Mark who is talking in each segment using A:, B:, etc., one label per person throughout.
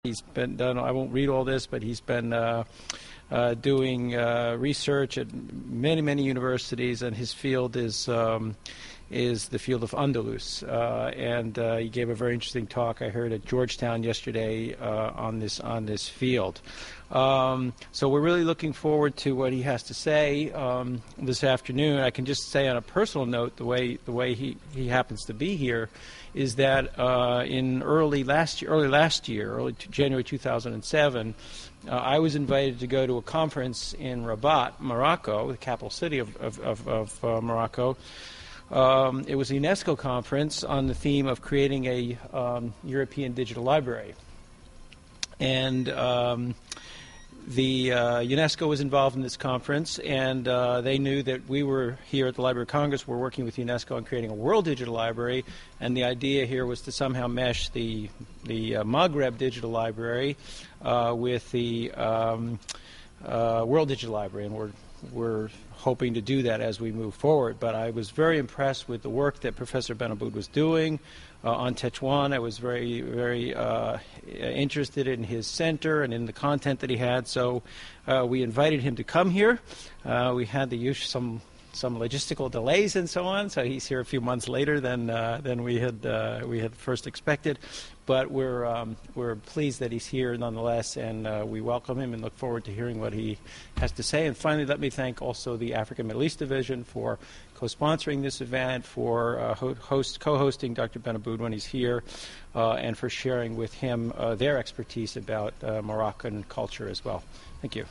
A: He's been done. I won't read all this, but he's been doing research at many universities, and his field is the field of Andalus. And he gave a very interesting talk I heard at Georgetown yesterday on this field. So we're really looking forward to what he has to say this afternoon. I can just say on a personal note, the way he happens to be here is that in early January 2007, I was invited to go to a conference in Rabat, Morocco, the capital city of Morocco. It was a UNESCO conference on the theme of creating a European digital library. And the UNESCO was involved in this conference, and they knew that we were here at the Library of Congress. We're working with UNESCO on creating a world digital library, and the idea here was to somehow mesh the Maghreb digital library with the world digital library, and we're hoping to do that as we move forward. But I was very impressed with the work that Professor Benaboud was doing on Tetouan. I was very interested in his center and in the content that he had. So we invited him to come here. We had some logistical delays and so on. So he's here a few months later than we had first expected. But we're pleased that he's here nonetheless, and we welcome him and look forward to hearing what he has to say. And finally, let me thank also the African Middle East Division for co-sponsoring this event, for co-hosting Dr. Benaboud when he's here, and for sharing with him their expertise about Moroccan culture as well. Thank you.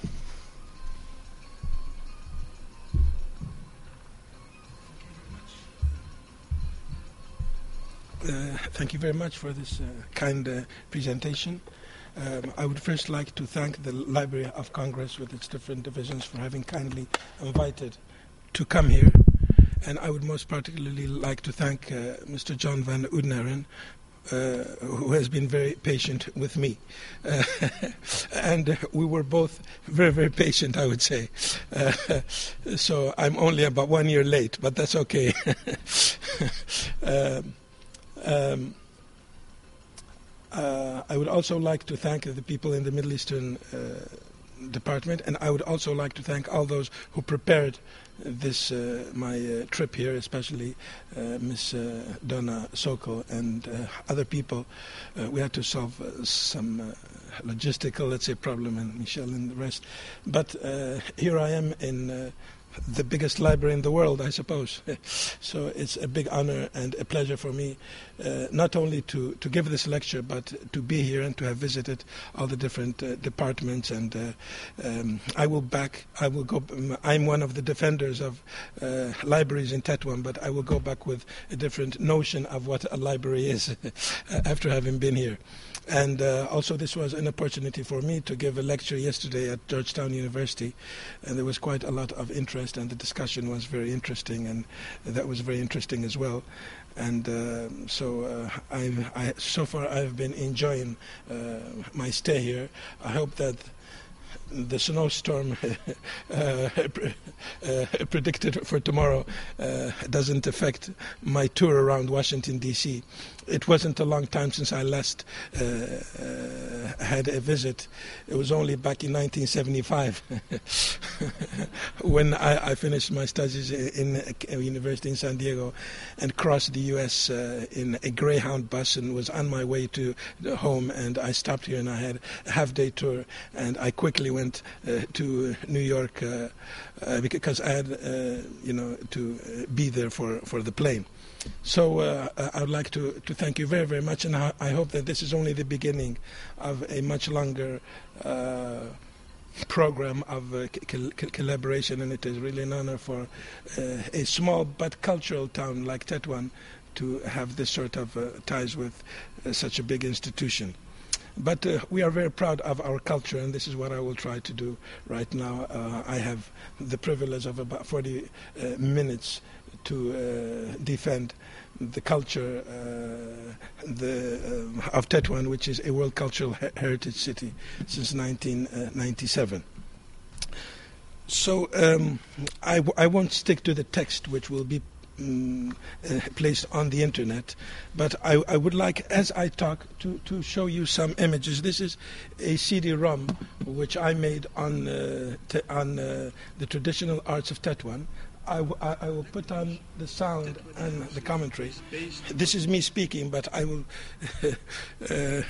B: Thank you very much for this kind presentation. I would first like to thank the Library of Congress with its different divisions for having kindly invited to come here. And I would most particularly like to thank Mr. John van Oudenaren, who has been very patient with me. And we were both very patient, I would say. So I'm only about 1 year late, but that's okay. I would also like to thank the people in the Middle Eastern department, and I would also like to thank all those who prepared this my trip here, especially Ms. Donna Sokol and other people. We had to solve some logistical, let's say, problem, and Michelle and the rest. But here I am in the biggest library in the world, I suppose. So it's a big honor and a pleasure for me, not only to give this lecture, but to be here and to have visited all the different departments. And I will go. I'm one of the defenders of libraries in Tetouan, but I will go back with a different notion of what a library is after having been here. And also this was an opportunity for me to give a lecture yesterday at Georgetown University, and there was quite a lot of interest, and the discussion was very interesting, and that was very interesting as well. And so so far I've been enjoying my stay here. I hope that the snowstorm predicted for tomorrow doesn't affect my tour around Washington, D.C. It wasn't a long time since I last had a visit. It was only back in 1975 when I finished my studies in a university in San Diego and crossed the U.S. In a Greyhound bus and was on my way to home, and I stopped here and I had a half-day tour, and I quickly went to New York because I had to be there for the plane. So I would like to thank you very much, and I hope that this is only the beginning of a much longer program of collaboration, and it is really an honor for a small but cultural town like Tetouan to have this sort of ties with such a big institution. But we are very proud of our culture, and this is what I will try to do right now. I have the privilege of about 40 minutes to defend the culture of Tetouan, which is a World Cultural Heritage City since 1997. So I won't stick to the text, which will be placed on the internet. But I would like, as I talk, to show you some images. This is a CD-ROM which I made on the traditional arts of Tetouan. I will put on the sound and the commentary. This is me speaking, but I will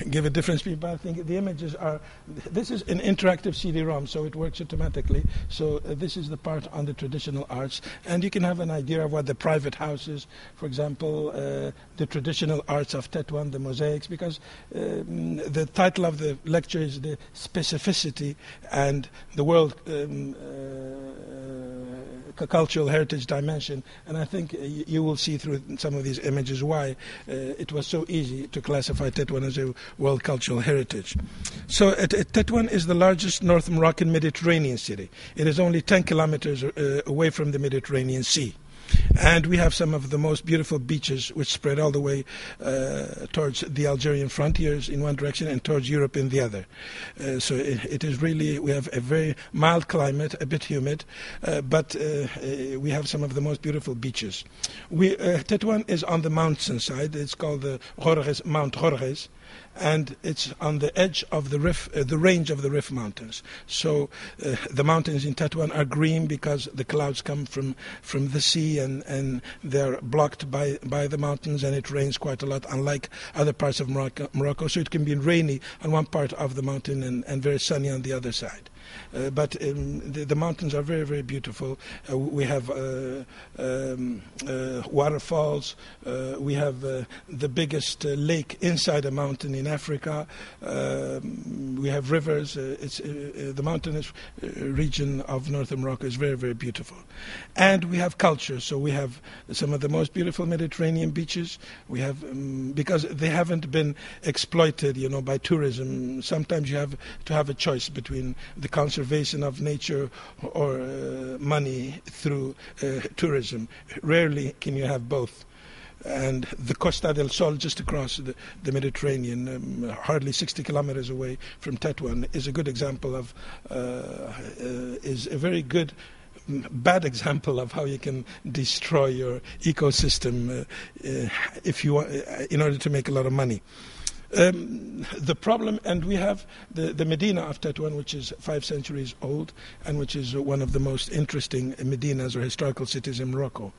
B: give a different speed. But I think the images are... This is an interactive CD-ROM, so it works automatically. So this is the part on the traditional arts. And you can have an idea of what the private house is. For example, the traditional arts of Tetouan, the mosaics, because the title of the lecture is the specificity and the world cultural heritage dimension, and I think you will see through some of these images why it was so easy to classify Tetouan as a world cultural heritage. So Tetouan is the largest North Moroccan Mediterranean city. It is only 10 kilometers away from the Mediterranean Sea. And we have some of the most beautiful beaches which spread all the way towards the Algerian frontiers in one direction and towards Europe in the other. So it is really, we have a very mild climate, a bit humid, but we have some of the most beautiful beaches. Tetouan is on the mountainside. It's called the Mount Jorges. And it's on the edge of the range of the Rif Mountains. So the mountains in Tetouan are green because the clouds come from the sea and they're blocked by the mountains, and it rains quite a lot, unlike other parts of Morocco. So it can be rainy on one part of the mountain and very sunny on the other side. But the mountains are very, very beautiful. We have waterfalls. We have the biggest lake inside a mountain in Africa. We have rivers. The mountainous region of northern Morocco is very, very beautiful. And we have culture. So we have some of the most beautiful Mediterranean beaches. We have, because they haven't been exploited, by tourism. Sometimes you have to have a choice between the conservation of nature or money through tourism. Rarely can you have both. And the Costa del Sol, just across the Mediterranean, hardly 60 kilometers away from Tetouan, is a good example of, is a very good, bad example of how you can destroy your ecosystem if you want, in order to make a lot of money. The problem, and we have the Medina of Tetouan, which is 5 centuries old and which is one of the most interesting Medinas or historical cities in Morocco.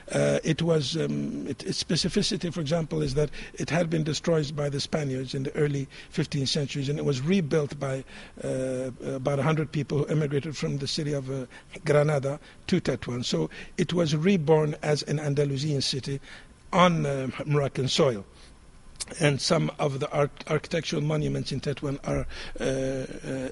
B: Its specificity, for example, is that it had been destroyed by the Spaniards in the early 15th centuries, and it was rebuilt by about 100 people who immigrated from the city of Granada to Tetouan. So it was reborn as an Andalusian city on Moroccan soil. And some of the architectural monuments in Tetouan are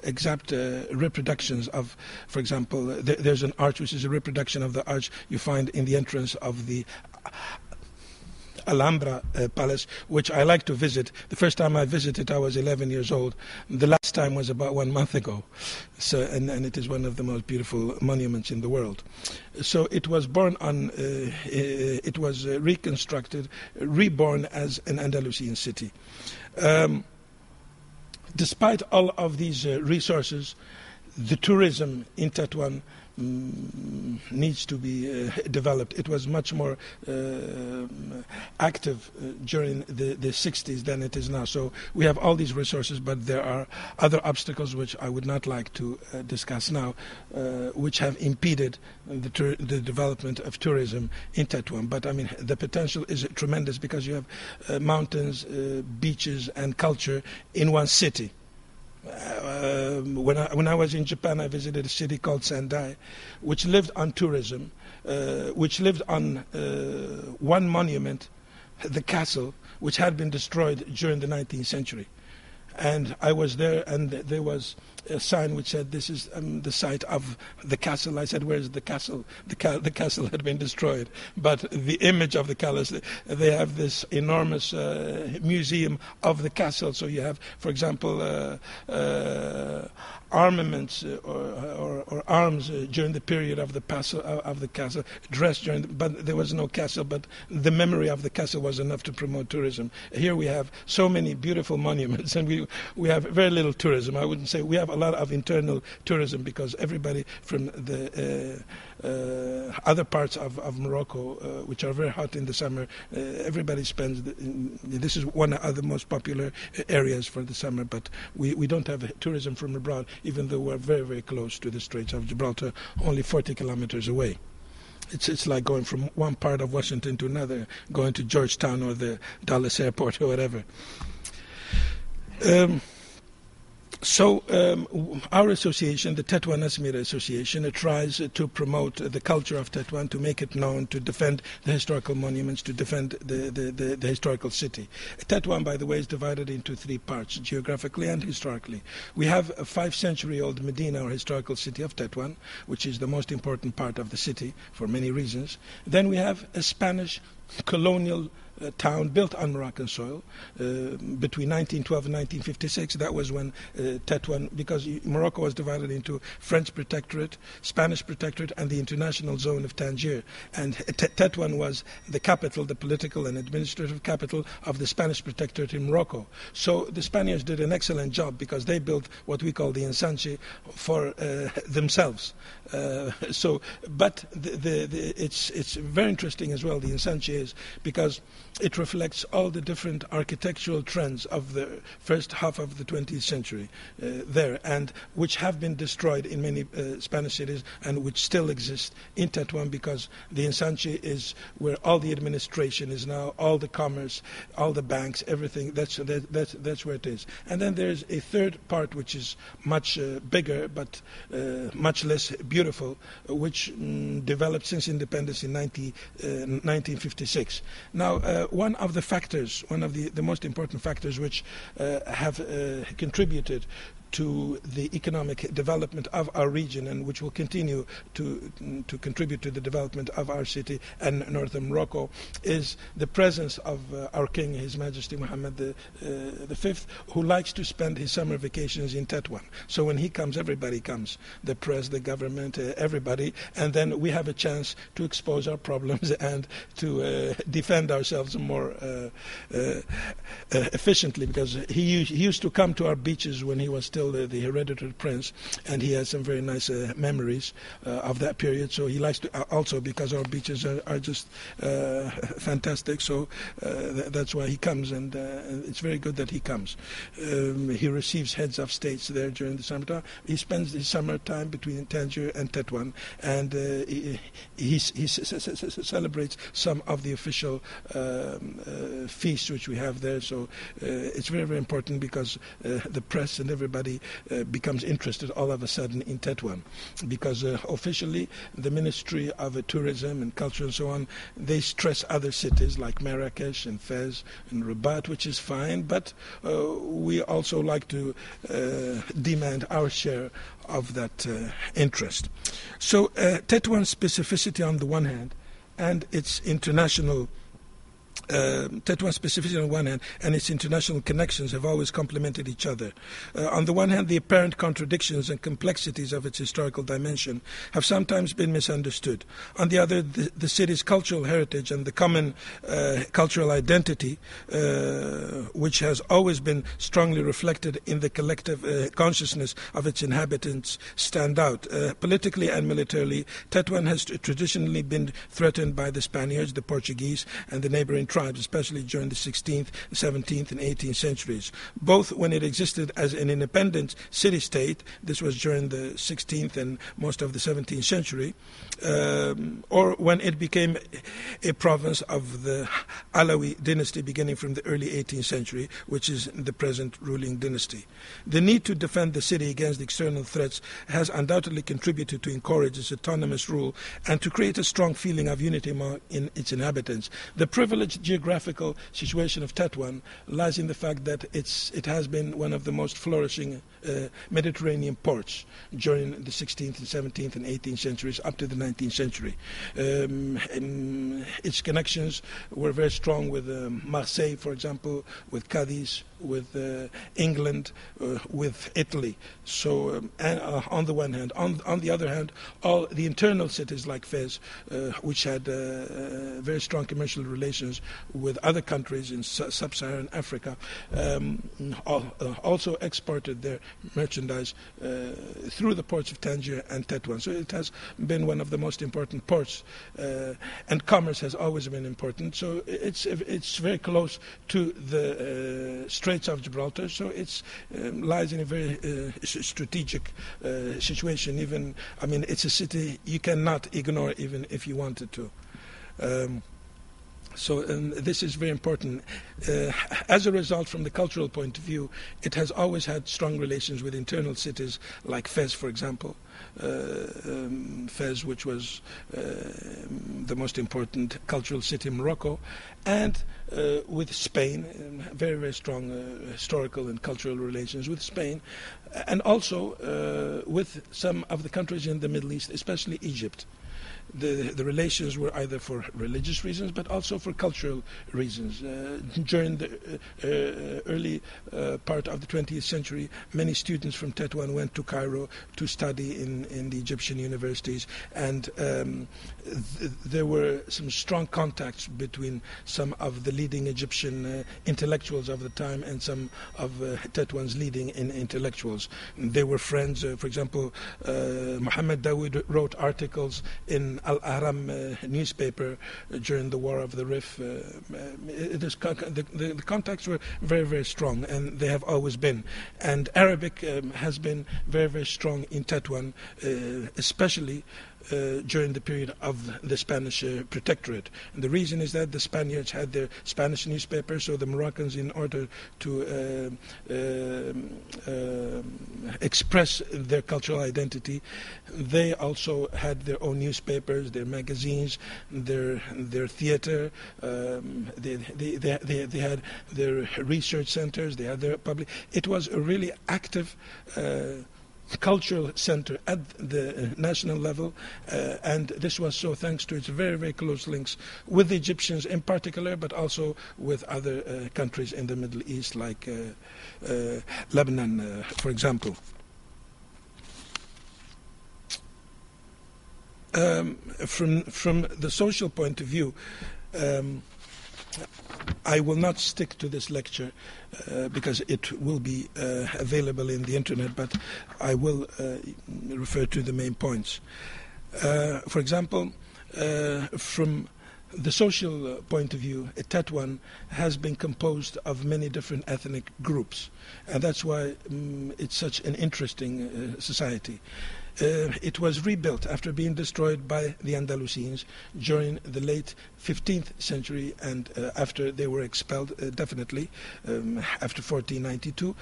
B: exact reproductions of, for example, there's an arch which is a reproduction of the arch you find in the entrance of the Alhambra Palace, which I like to visit. The first time I visited, I was 11 years old. The last time was about 1 month ago. So, and it is one of the most beautiful monuments in the world. So it was born on, it was reconstructed, reborn as an Andalusian city. Despite all of these resources, the tourism in Tetouan needs to be developed. It was much more active during the 60s than it is now. So we have all these resources, but there are other obstacles which I would not like to discuss now, which have impeded the development of tourism in Tetouan. But I mean, the potential is tremendous because you have mountains, beaches, and culture in one city. When I was in Japan, I visited a city called Sendai, which lived on tourism, which lived on one monument, the castle, which had been destroyed during the 19th century. And I was there, and there was a sign which said, "This is the site of the castle." I said, "Where's the castle?" The castle had been destroyed, but the image of the castle, they have this enormous museum of the castle. So you have, for example, armaments or arms during the period of the castle, dressed during. But there was no castle, but the memory of the castle was enough to promote tourism. Here we have so many beautiful monuments, and we have very little tourism. I wouldn't say we have a lot of internal tourism because everybody from the other parts of Morocco, which are very hot in the summer, everybody spends. This is one of the most popular areas for the summer, but we don't have tourism from abroad, even though we're very, very close to the Straits of Gibraltar, only 40 kilometers away. It's like going from one part of Washington to another, going to Georgetown or the Dallas airport or whatever. So our association, the Tetouan Asmira Association, tries to promote the culture of Tetouan, to make it known, to defend the historical monuments, to defend the historical city. Tetouan, by the way, is divided into three parts, geographically and historically. We have a 5-century-old Medina, or historical city of Tetouan, which is the most important part of the city for many reasons. Then we have a Spanish colonial town built on Moroccan soil between 1912 and 1956. That was when Tetouan, because Morocco was divided into French protectorate, Spanish protectorate, and the international zone of Tangier. And Tetouan was the capital, the political and administrative capital of the Spanish protectorate in Morocco. So the Spaniards did an excellent job because they built what we call the ensanche for themselves. But it's very interesting as well, the ensanche is, because it reflects all the different architectural trends of the first half of the 20th century there, and which have been destroyed in many Spanish cities and which still exist in Tetouan, because the ensanche is where all the administration is now, all the commerce, all the banks, everything. That's where it is. And then there's a third part which is much bigger but much less beautiful, which developed since independence in 1956. Now, one of the most important factors which have contributed to the economic development of our region, and which will continue to contribute to the development of our city and northern Morocco, is the presence of our King, His Majesty Mhammad V, who likes to spend his summer vacations in Tetouan. So when he comes, everybody comes, the press, the government, everybody, and then we have a chance to expose our problems and to defend ourselves more efficiently, because he used to come to our beaches when he was still the hereditary prince, and he has some very nice memories of that period. So he likes to also, because our beaches are just fantastic, so that's why he comes, and it's very good that he comes. He receives heads of states there during the summertime. He spends his summertime between Tangier and Tetouan, and he celebrates some of the official feasts which we have there. So it's very, very important, because the press and everybody becomes interested all of a sudden in Tetouan, because officially the Ministry of Tourism and Culture and so on, they stress other cities like Marrakesh and Fez and Rabat, which is fine, but we also like to demand our share of that interest. So Tetouan's specificity on the one hand, and its international Tetouan's specificity on one hand and its international connections have always complemented each other. On the one hand, the apparent contradictions and complexities of its historical dimension have sometimes been misunderstood. On the other, the city's cultural heritage and the common cultural identity, which has always been strongly reflected in the collective consciousness of its inhabitants, stand out. Politically and militarily, Tetouan has traditionally been threatened by the Spaniards, the Portuguese, and the neighboring tribes, especially during the 16th, 17th, and 18th centuries. Both when it existed as an independent city-state, this was during the 16th and most of the 17th century, or when it became a province of the Alawi dynasty beginning from the early 18th century, which is the present ruling dynasty. The need to defend the city against external threats has undoubtedly contributed to encourage its autonomous rule and to create a strong feeling of unity among its inhabitants. The privileged geographical situation of Tetouan lies in the fact that it has been one of the most flourishing Mediterranean ports during the 16th and 17th and 18th centuries up to the 19th century. Its connections were very strong with Marseille, for example, with Cadiz, with England, with Italy. So on the one hand. On the other hand, all the internal cities like Fez, which had very strong commercial relations with other countries in sub-Saharan Africa, also exported their merchandise through the ports of Tangier and Tetouan. So it has been one of the most important ports, and commerce has always been important. So it's very close to the Straits of Gibraltar. So it lies in a very strategic situation. Even, I mean, it's a city you cannot ignore even if you wanted to. So this is very important. As a result, from the cultural point of view, it has always had strong relations with internal cities like Fez, for example. Fez, which was the most important cultural city in Morocco, and with Spain, very, very strong historical and cultural relations with Spain, and also with some of the countries in the Middle East, especially Egypt. The relations were either for religious reasons but also for cultural reasons. During the early part of the 20th century, many students from Tetouan went to Cairo to study in the Egyptian universities, and there were some strong contacts between some of the leading Egyptian intellectuals of the time and some of Tetouan's leading intellectuals. They were friends. For example, Mhammad Benaboud wrote articles in Al-Ahram newspaper during the War of the Rif. The contacts were very, very strong, and they have always been. And Arabic has been very, very strong in Tetouan, especially during the period of the Spanish protectorate. And the reason is that the Spaniards had their Spanish newspaper, so the Moroccans, in order to express their cultural identity, they also had their own newspapers, their magazines, their theater. They had their research centers. They had their public. It was a really active cultural center at the national level, and this was so thanks to its very, very close links with the Egyptians in particular, but also with other countries in the Middle East, like Lebanon, for example. From the social point of view, I will not stick to this lecture because it will be available in the internet, but I will refer to the main points. For example, from the social point of view, Tetouan has been composed of many different ethnic groups, and that's why it's such an interesting society. It was rebuilt after being destroyed by the Andalusians during the late 15th century, and after they were expelled, definitely, after 1492.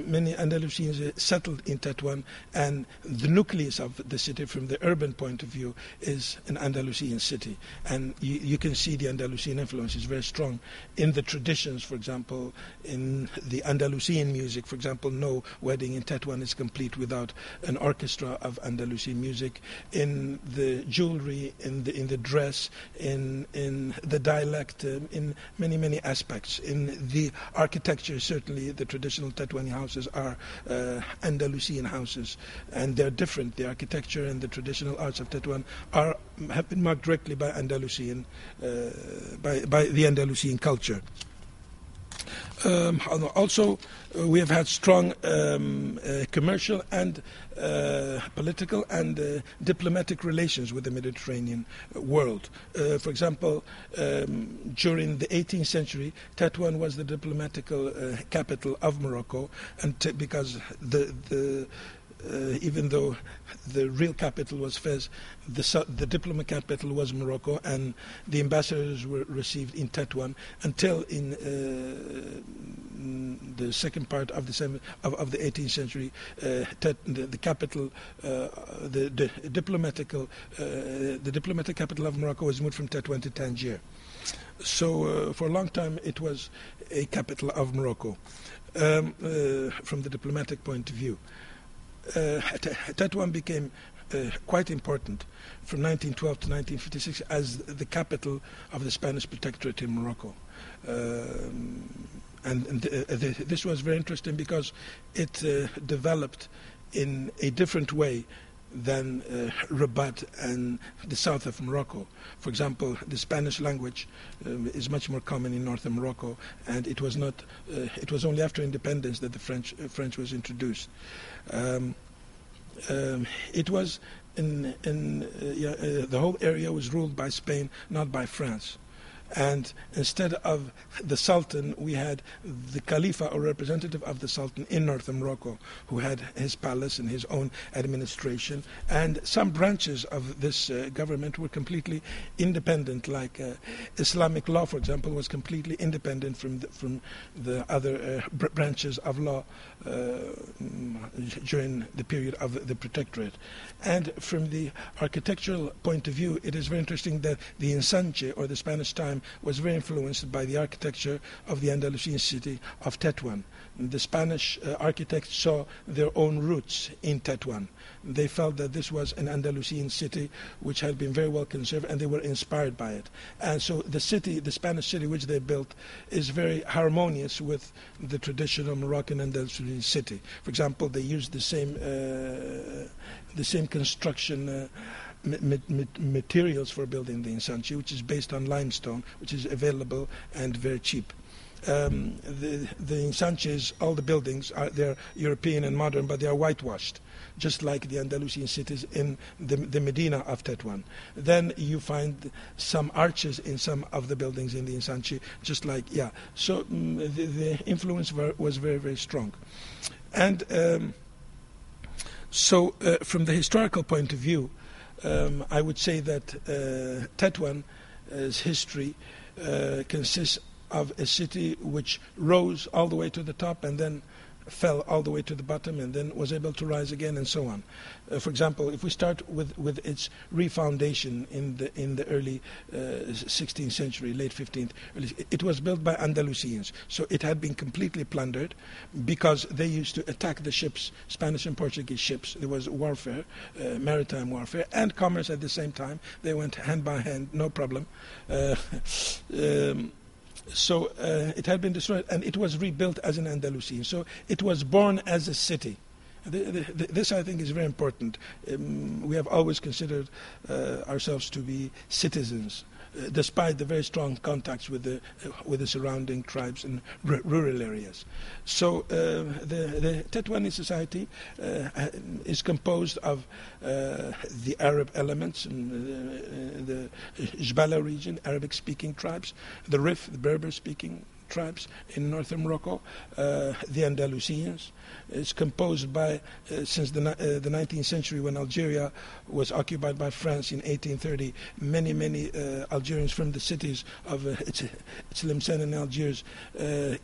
B: Many Andalusians settled in Tetouan, and the nucleus of the city from the urban point of view is an Andalusian city. And you can see the Andalusian influence is very strong in the traditions, for example, in the Andalusian music. For example, no wedding in Tetouan is complete without an orchestra of Andalusian music, in the jewelry, in the dress, in the dialect, in many, many aspects. In the architecture, certainly the traditional Tetouani houses are Andalusian houses, and they're different. The architecture and the traditional arts of Tetouan have been marked directly by Andalusian, by the Andalusian culture. Also, we have had strong commercial and political and diplomatic relations with the Mediterranean world. For example, during the 18th century, Tetouan was the diplomatical capital of Morocco, and because even though the real capital was Fez, the diplomat capital was Morocco, and the ambassadors were received in Tetouan until in the second part of the 18th century, the capital, the diplomatic capital of Morocco was moved from Tetouan to Tangier. So for a long time it was a capital of Morocco from the diplomatic point of view. Tetouan became quite important from 1912 to 1956 as the capital of the Spanish protectorate in Morocco. This was very interesting because it developed in a different way than Rabat and the south of Morocco. For example, the Spanish language is much more common in northern Morocco, and it was not. It was only after independence that the French was introduced. It was the whole area was ruled by Spain, not by France. And instead of the Sultan, we had the Khalifa, or representative of the Sultan, in northern Morocco, who had his palace and his own administration. And some branches of this government were completely independent, like Islamic law, for example, was completely independent from the other branches of law during the period of the Protectorate. And from the architectural point of view, it is very interesting that the Ensanche, or the Spanish time, was very influenced by the architecture of the Andalusian city of Tetouan. The Spanish architects saw their own roots in Tetouan. They felt that this was an Andalusian city which had been very well conserved, and they were inspired by it. And so the Spanish city which they built, is very harmonious with the traditional Moroccan Andalusian city. For example, they used the same construction materials for building the Ensanche, which is based on limestone, which is available and very cheap. The Ensanches, all the buildings, they're European and modern, but they are whitewashed, just like the Andalusian cities in the Medina of Tetouan. Then you find some arches in some of the buildings in the Ensanche, just like, So the influence was very, very strong. And from the historical point of view, I would say that Tetouan's history consists of a city which rose all the way to the top and then fell all the way to the bottom and then was able to rise again, and so on. For example, if we start with its refoundation in the early 16th century, late 15th, it was built by Andalusians. So it had been completely plundered because they used to attack the ships, Spanish and Portuguese ships. There was warfare, maritime warfare, and commerce at the same time. They went hand by hand, no problem. So it had been destroyed, and it was rebuilt as an Andalusian. So it was born as a city. This, I think, is very important. We have always considered ourselves to be citizens, despite the very strong contacts with the surrounding tribes and rural areas. So the Tetouani society is composed of the Arab elements, the Jbala region, Arabic-speaking tribes, the Rif, the Berber-speaking tribes in northern Morocco, the Andalusians. It's composed by, since the 19th century, when Algeria was occupied by France in 1830, many Algerians from the cities of Tlemcen and Algiers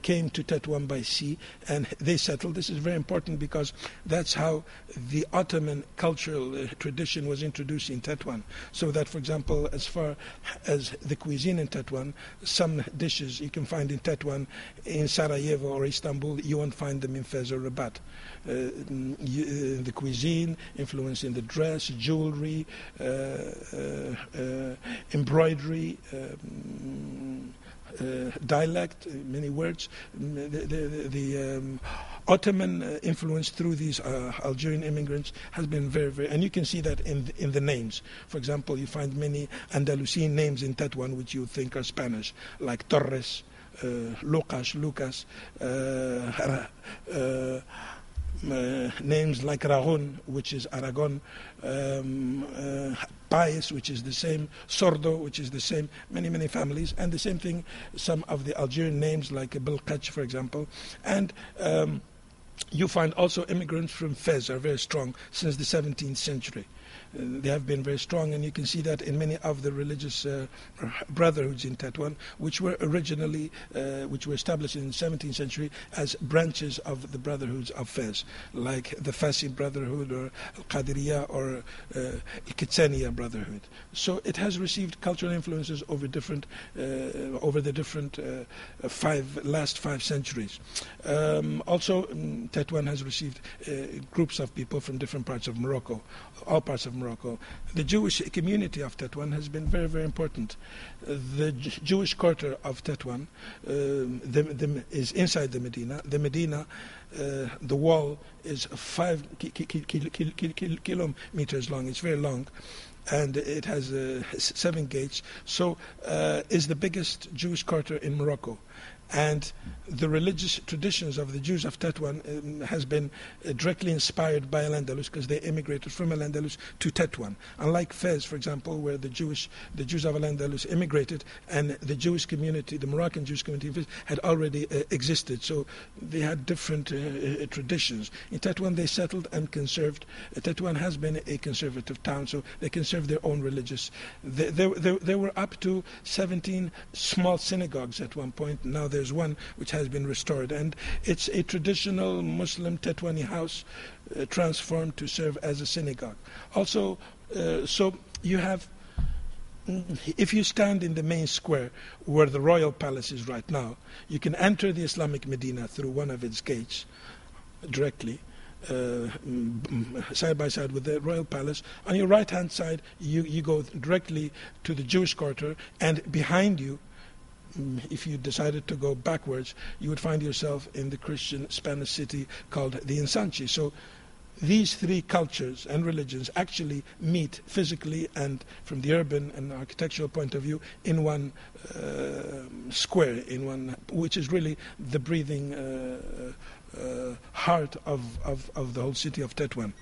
B: came to Tetouan by sea, and they settled. This is very important because that's how the Ottoman cultural tradition was introduced in Tetouan. So that, for example, as far as the cuisine in Tetouan, some dishes you can find in Tetouan, in Sarajevo or Istanbul, you won't find them in Fez or Rabat. The cuisine, influence in the dress, jewelry, embroidery, dialect, many words. The Ottoman influence through these Algerian immigrants has been very, very, and you can see that in the names. For example, you find many Andalusian names in Tetouan which you think are Spanish, like Torres, Lucas, names like Ragon, which is Aragon, Pais, which is the same, Sordo, which is the same, many families, and the same thing, some of the Algerian names like Belkach, for example. And you find also immigrants from Fez are very strong since the 17th century. They have been very strong, and you can see that in many of the religious brotherhoods in Tetouan, which were established in the 17th century as branches of the brotherhoods of Fez, like the Fassi Brotherhood or Al-Qadiriyya or Kitsaniya Brotherhood. So it has received cultural influences over the different last five centuries. Also, Tetouan has received groups of people from different parts of Morocco, all parts parts of Morocco. The Jewish community of Tetouan has been very, very important. The Jewish quarter of Tetouan is inside the Medina. The Medina, the wall is 5 kilometers long. It's very long. And it has 7 gates. So is the biggest Jewish quarter in Morocco. And the religious traditions of the Jews of Tetouan has been directly inspired by Al-Andalus, because they immigrated from Al-Andalus to Tetouan. Unlike Fez, for example, where the Jews of Al-Andalus immigrated, and the Jewish community, the Moroccan Jewish community in Fez, had already existed. So they had different traditions. In Tetouan, they settled and conserved. Tetouan has been a conservative town, so they conserved their own religious. There were up to 17 small synagogues at one point. Now there's one which has been restored, and it's a traditional Muslim Tetouani house transformed to serve as a synagogue. Also, so you have, if you stand in the main square where the royal palace is right now, you can enter the Islamic Medina through one of its gates directly, side by side with the royal palace. On your right hand side, you go directly to the Jewish quarter, and behind you, if you decided to go backwards, you would find yourself in the Christian Spanish city called the Ensanche. So these 3 cultures and religions actually meet physically and from the urban and architectural point of view in one square, in one, which is really the breathing heart of the whole city of Tetouan.